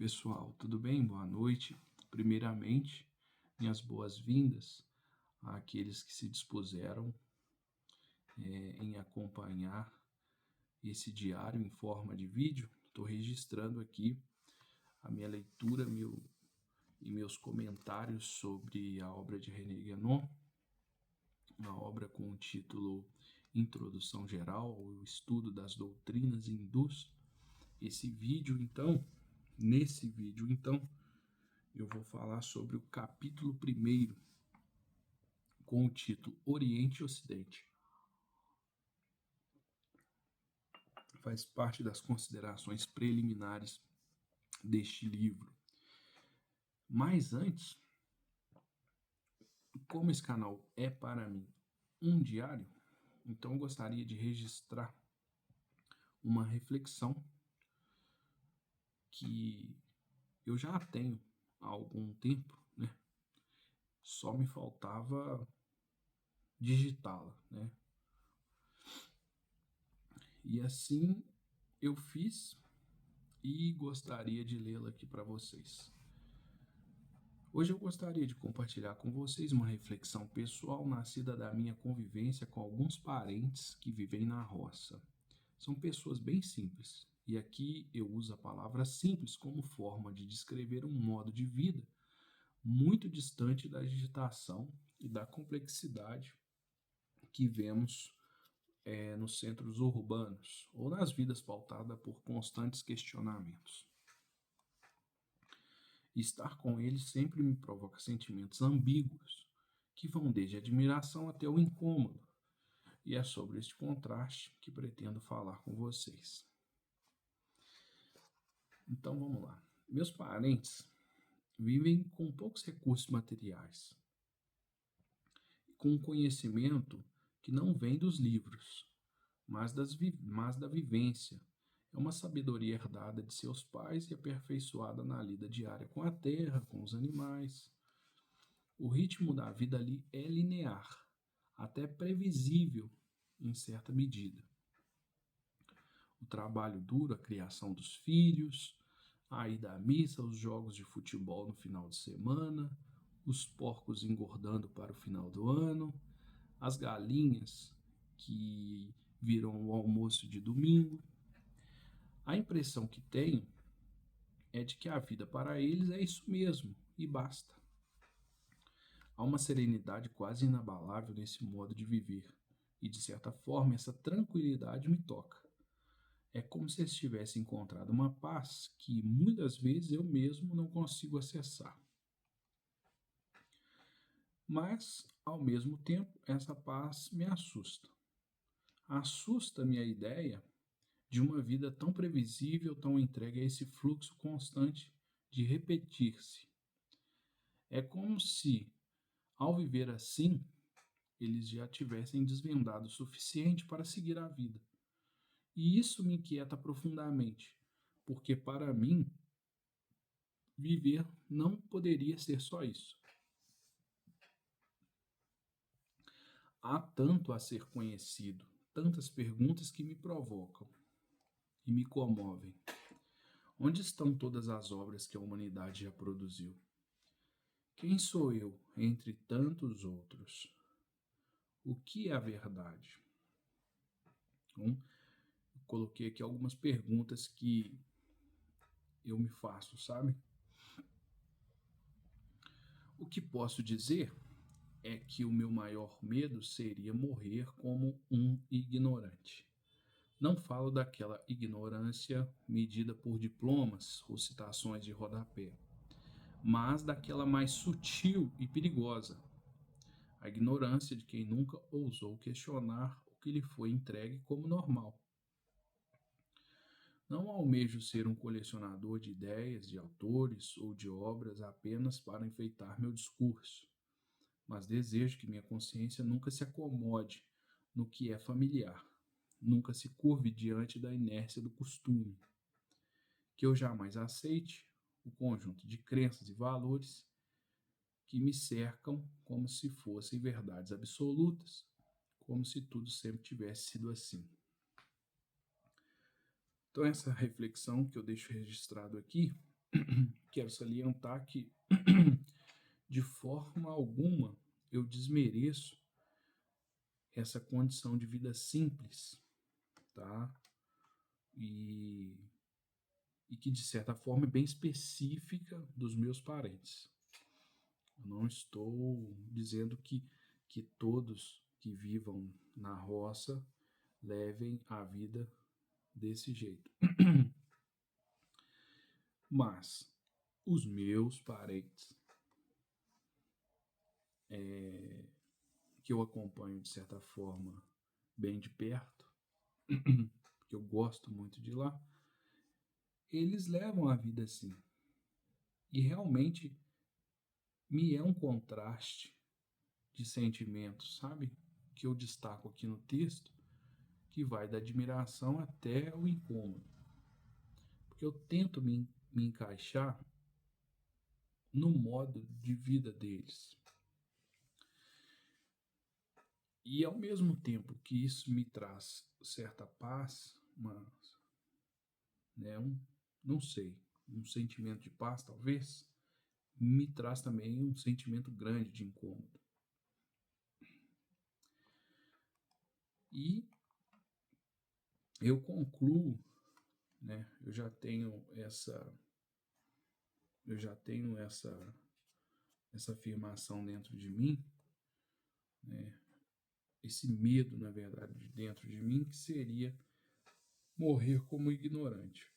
Pessoal, tudo bem? Boa noite. Primeiramente, minhas boas-vindas àqueles que se dispuseram em acompanhar esse diário em forma de vídeo. Estou registrando aqui a minha leitura e meus comentários sobre a obra de René Guénon, uma obra com o título Introdução Geral ao Estudo das Doutrinas Hindus. Nesse vídeo, eu vou falar sobre o capítulo 1, com o título Oriente e Ocidente. Faz parte das considerações preliminares deste livro. Mas antes, como esse canal é para mim um diário, então eu gostaria de registrar uma reflexão que eu já tenho há algum tempo, né? Só me faltava digitá-la, né? E assim eu fiz e gostaria de lê-la aqui para vocês. Hoje eu gostaria de compartilhar com vocês uma reflexão pessoal nascida da minha convivência com alguns parentes que vivem na roça. São pessoas bem simples, e aqui eu uso a palavra simples como forma de descrever um modo de vida muito distante da agitação e da complexidade que vemos nos centros urbanos ou nas vidas pautadas por constantes questionamentos. Estar com eles sempre me provoca sentimentos ambíguos, que vão desde a admiração até o incômodo, e é sobre este contraste que pretendo falar com vocês. Então vamos lá. Meus parentes vivem com poucos recursos materiais, com um conhecimento que não vem dos livros, mas da vivência. É uma sabedoria herdada de seus pais e aperfeiçoada na lida diária com a terra, com os animais. O ritmo da vida ali é linear, até previsível em certa medida. O trabalho duro, a criação dos filhos, a ida à missa, os jogos de futebol no final de semana, os porcos engordando para o final do ano, as galinhas que viram o almoço de domingo. A impressão que tenho é de que a vida para eles é isso mesmo e basta. Há uma serenidade quase inabalável nesse modo de viver, e de certa forma essa tranquilidade me toca. É como se eles tivessem encontrado uma paz que muitas vezes eu mesmo não consigo acessar. Mas, ao mesmo tempo, essa paz me assusta. Assusta-me a ideia de uma vida tão previsível, tão entregue a esse fluxo constante de repetir-se. É como se, ao viver assim, eles já tivessem desvendado o suficiente para seguir a vida. E isso me inquieta profundamente, porque para mim, viver não poderia ser só isso. Há tanto a ser conhecido, tantas perguntas que me provocam e me comovem. Onde estão todas as obras que a humanidade já produziu? Quem sou eu entre tantos outros? O que é a verdade? Então, eu coloquei aqui algumas perguntas que eu me faço, sabe? O que posso dizer é que o meu maior medo seria morrer como um ignorante. Não falo daquela ignorância medida por diplomas ou citações de rodapé, mas daquela mais sutil e perigosa, a ignorância de quem nunca ousou questionar o que lhe foi entregue como normal. Não almejo ser um colecionador de ideias, de autores ou de obras apenas para enfeitar meu discurso, mas desejo que minha consciência nunca se acomode no que é familiar, nunca se curve diante da inércia do costume, que eu jamais aceite o conjunto de crenças e valores que me cercam como se fossem verdades absolutas, como se tudo sempre tivesse sido assim. Então essa reflexão que eu deixo registrado aqui quero salientar que, de forma alguma, eu desmereço essa condição de vida simples, tá? E, e que, de certa forma, é bem específica dos meus parentes. Eu não estou dizendo que todos que vivam na roça levem a vida desse jeito. Mas os meus parentes, que eu acompanho de certa forma bem de perto, que eu gosto muito de lá, eles levam a vida assim. E realmente me é um contraste de sentimentos, sabe? Que eu destaco aqui no texto, que vai da admiração até o incômodo. Porque eu tento me encaixar no modo de vida deles. E ao mesmo tempo que isso me traz certa paz, né, não sei, um sentimento de paz talvez, me traz também um sentimento grande de incômodo. E eu concluo, né, eu já tenho essa afirmação dentro de mim, né, esse medo, na verdade, dentro de mim, que seria morrer como ignorante.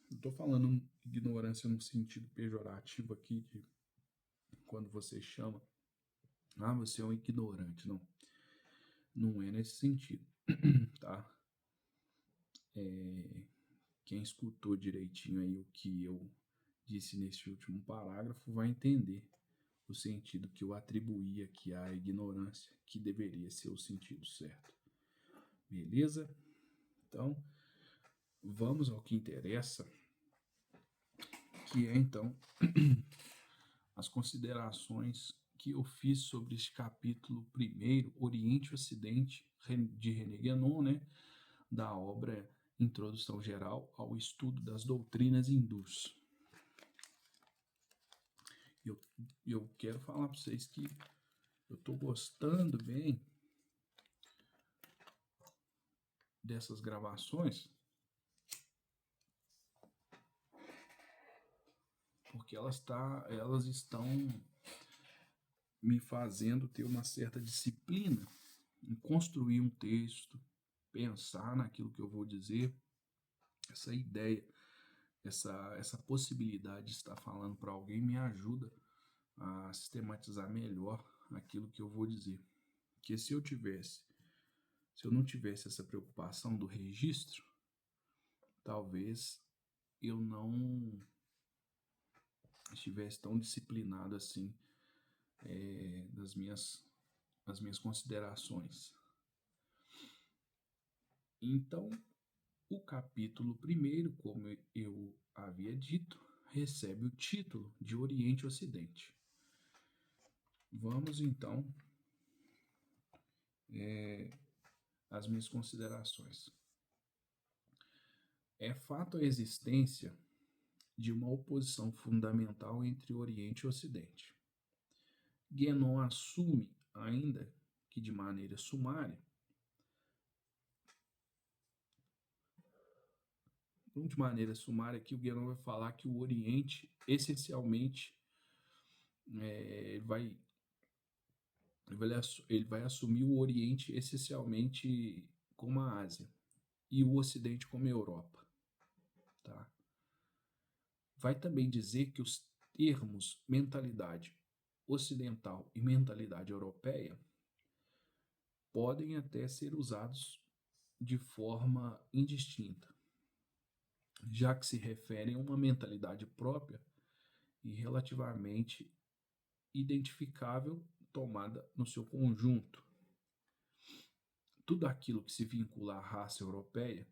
Não estou falando ignorância no sentido pejorativo aqui, de quando você chama, você é um ignorante. Não, não é nesse sentido, tá? Quem escutou direitinho aí o que eu disse nesse último parágrafo vai entender o sentido que eu atribuí aqui à ignorância, que deveria ser o sentido certo. Beleza? Então, vamos ao que interessa, que é então as considerações que eu fiz sobre este capítulo primeiro, Oriente e Ocidente, de René Guénon, né, da obra Introdução Geral ao Estudo das Doutrinas Hindus. Eu quero falar para vocês que eu estou gostando bem dessas gravações, porque elas estão me fazendo ter uma certa disciplina em construir um texto, pensar naquilo que eu vou dizer, essa ideia, essa possibilidade de estar falando para alguém me ajuda a sistematizar melhor aquilo que eu vou dizer. Porque se eu não tivesse essa preocupação do registro, talvez eu não estivesse tão disciplinado assim nas minhas considerações. Então, o capítulo primeiro, como eu havia dito, recebe o título de Oriente e Ocidente. Vamos então às minhas considerações. É fato a existência de uma oposição fundamental entre Oriente e Ocidente. Guénon assume, ainda que de maneira sumária, que o Guénon vai falar que o Oriente, essencialmente, ele vai assumir o Oriente essencialmente como a Ásia e o Ocidente como a Europa. Tá? Vai também dizer que os termos mentalidade ocidental e mentalidade europeia podem até ser usados de forma indistinta, já que se referem a uma mentalidade própria e relativamente identificável tomada no seu conjunto. Tudo aquilo que se vincula à raça europeia,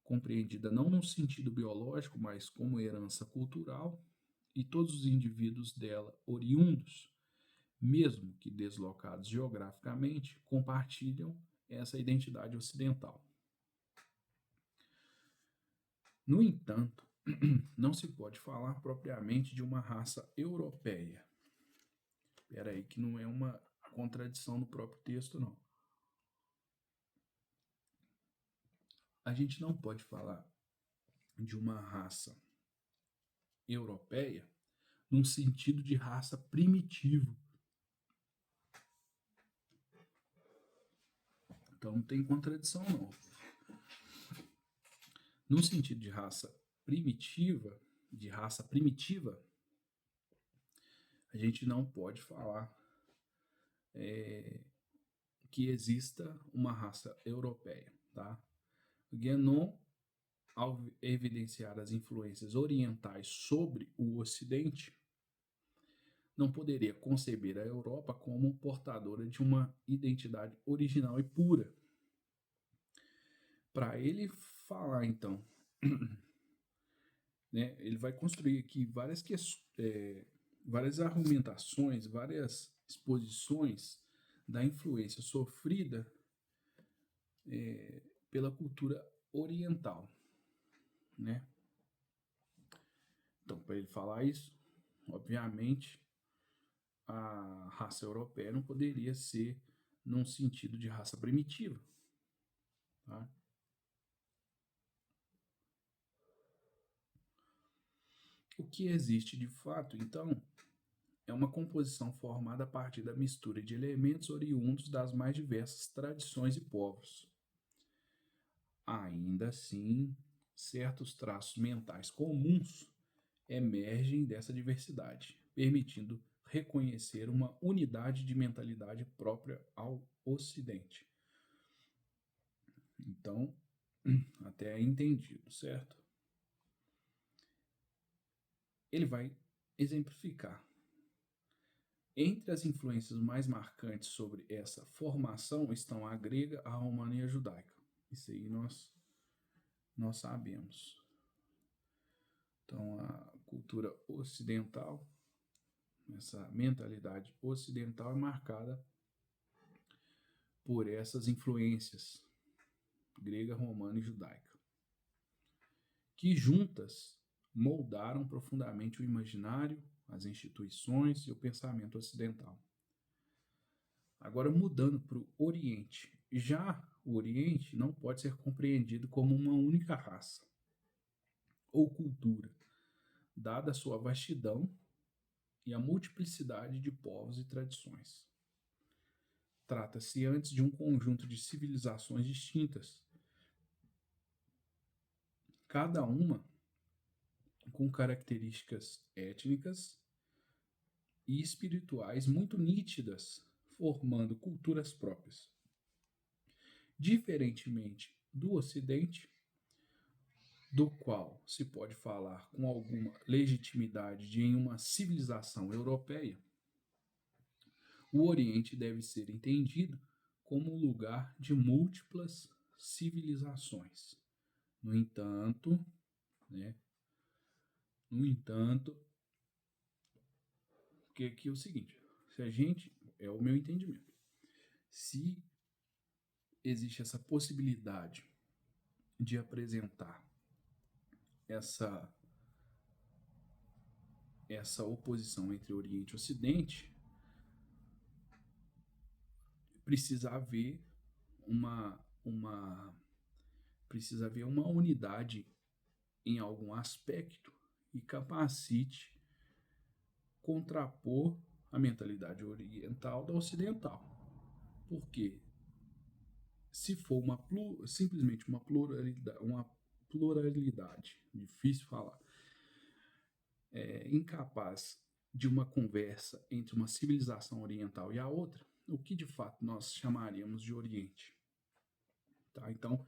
compreendida não no sentido biológico, mas como herança cultural, e todos os indivíduos dela oriundos, mesmo que deslocados geograficamente, compartilham essa identidade ocidental. No entanto, não se pode falar propriamente de uma raça europeia. Espera aí, que não é uma contradição no próprio texto, não. A gente não pode falar de uma raça europeia num sentido de raça primitivo. Então não tem contradição, não. No sentido de raça primitiva, a gente não pode falar que exista uma raça europeia, tá? Guénon, ao evidenciar as influências orientais sobre o Ocidente, não poderia conceber a Europa como portadora de uma identidade original e pura. Para ele falar, então, né, ele vai construir aqui várias argumentações, várias exposições da influência sofrida pela cultura oriental, né? Então, para ele falar isso, obviamente, a raça europeia não poderia ser num sentido de raça primitiva, tá? O que existe de fato, então, é uma composição formada a partir da mistura de elementos oriundos das mais diversas tradições e povos. Ainda assim, certos traços mentais comuns emergem dessa diversidade, permitindo reconhecer uma unidade de mentalidade própria ao Ocidente. Então, até aí entendido, certo? Ele vai exemplificar. Entre as influências mais marcantes sobre essa formação estão a grega, a romana e a judaica. Isso aí nós sabemos. Então, a cultura ocidental, essa mentalidade ocidental é marcada por essas influências grega, romana e judaica, que juntas moldaram profundamente o imaginário, as instituições e o pensamento ocidental. Agora, mudando para o Oriente. Já o Oriente não pode ser compreendido como uma única raça ou cultura, dada a sua vastidão e a multiplicidade de povos e tradições. Trata-se antes de um conjunto de civilizações distintas, cada uma com características étnicas e espirituais muito nítidas, formando culturas próprias. Diferentemente do Ocidente, do qual se pode falar com alguma legitimidade de em uma civilização europeia, o Oriente deve ser entendido como um lugar de múltiplas civilizações. No entanto, né, que aqui é o seguinte, se a gente, é o meu entendimento, se existe essa possibilidade de apresentar essa oposição entre Oriente e Ocidente, precisa haver uma precisa haver uma unidade em algum aspecto e capacite contrapor a mentalidade oriental da ocidental. Porque se for simplesmente uma pluralidade, difícil falar, incapaz de uma conversa entre uma civilização oriental e a outra, o que de fato nós chamaríamos de Oriente. Tá? Então,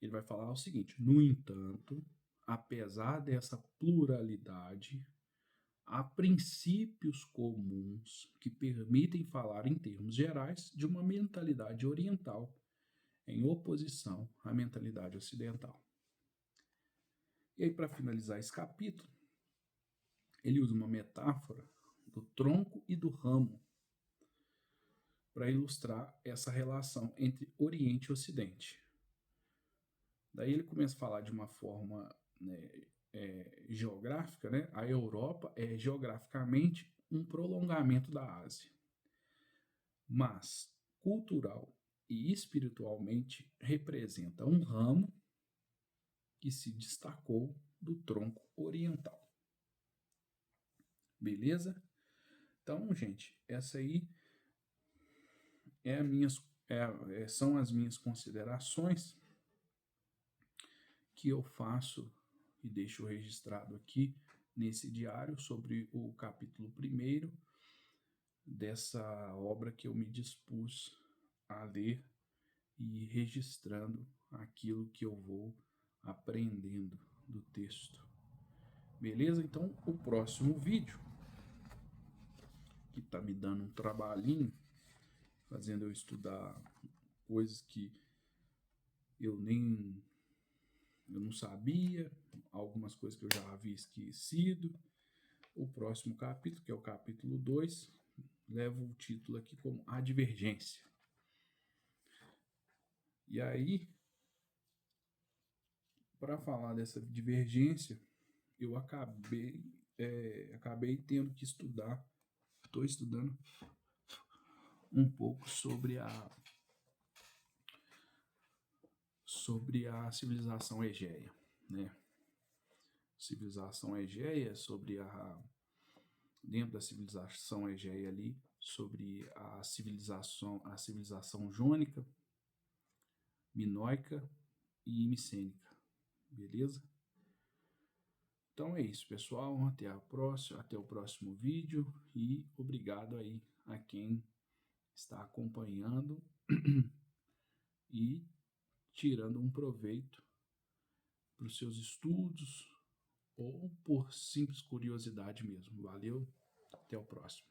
ele vai falar o seguinte: no entanto, apesar dessa pluralidade, há princípios comuns que permitem falar em termos gerais de uma mentalidade oriental em oposição à mentalidade ocidental. E aí, para finalizar esse capítulo, ele usa uma metáfora do tronco e do ramo para ilustrar essa relação entre Oriente e Ocidente. Daí ele começa a falar de uma forma, né, geográfica, né, a Europa é geograficamente um prolongamento da Ásia, mas cultural e espiritualmente representa um ramo que se destacou do tronco oriental. Beleza? Então, gente, essa aí são as minhas considerações que eu faço e deixo registrado aqui nesse diário sobre o capítulo 1º dessa obra que eu me dispus a ler e registrando aquilo que eu vou aprendendo do texto. Beleza? Então, o próximo vídeo, que está me dando um trabalhinho, fazendo eu estudar coisas que eu não sabia, algumas coisas que eu já havia esquecido. O próximo capítulo, que é o capítulo 2, leva o título aqui como A Divergência. E aí, para falar dessa divergência, eu acabei tendo que estou estudando um pouco sobre a civilização Egeia, né? Civilização Egeia, dentro da civilização Egeia ali, sobre a civilização jônica, minoica e micênica, beleza? Então é isso, pessoal, até o próximo vídeo e obrigado aí a quem está acompanhando e tirando um proveito para os seus estudos ou por simples curiosidade mesmo. Valeu, até o próximo.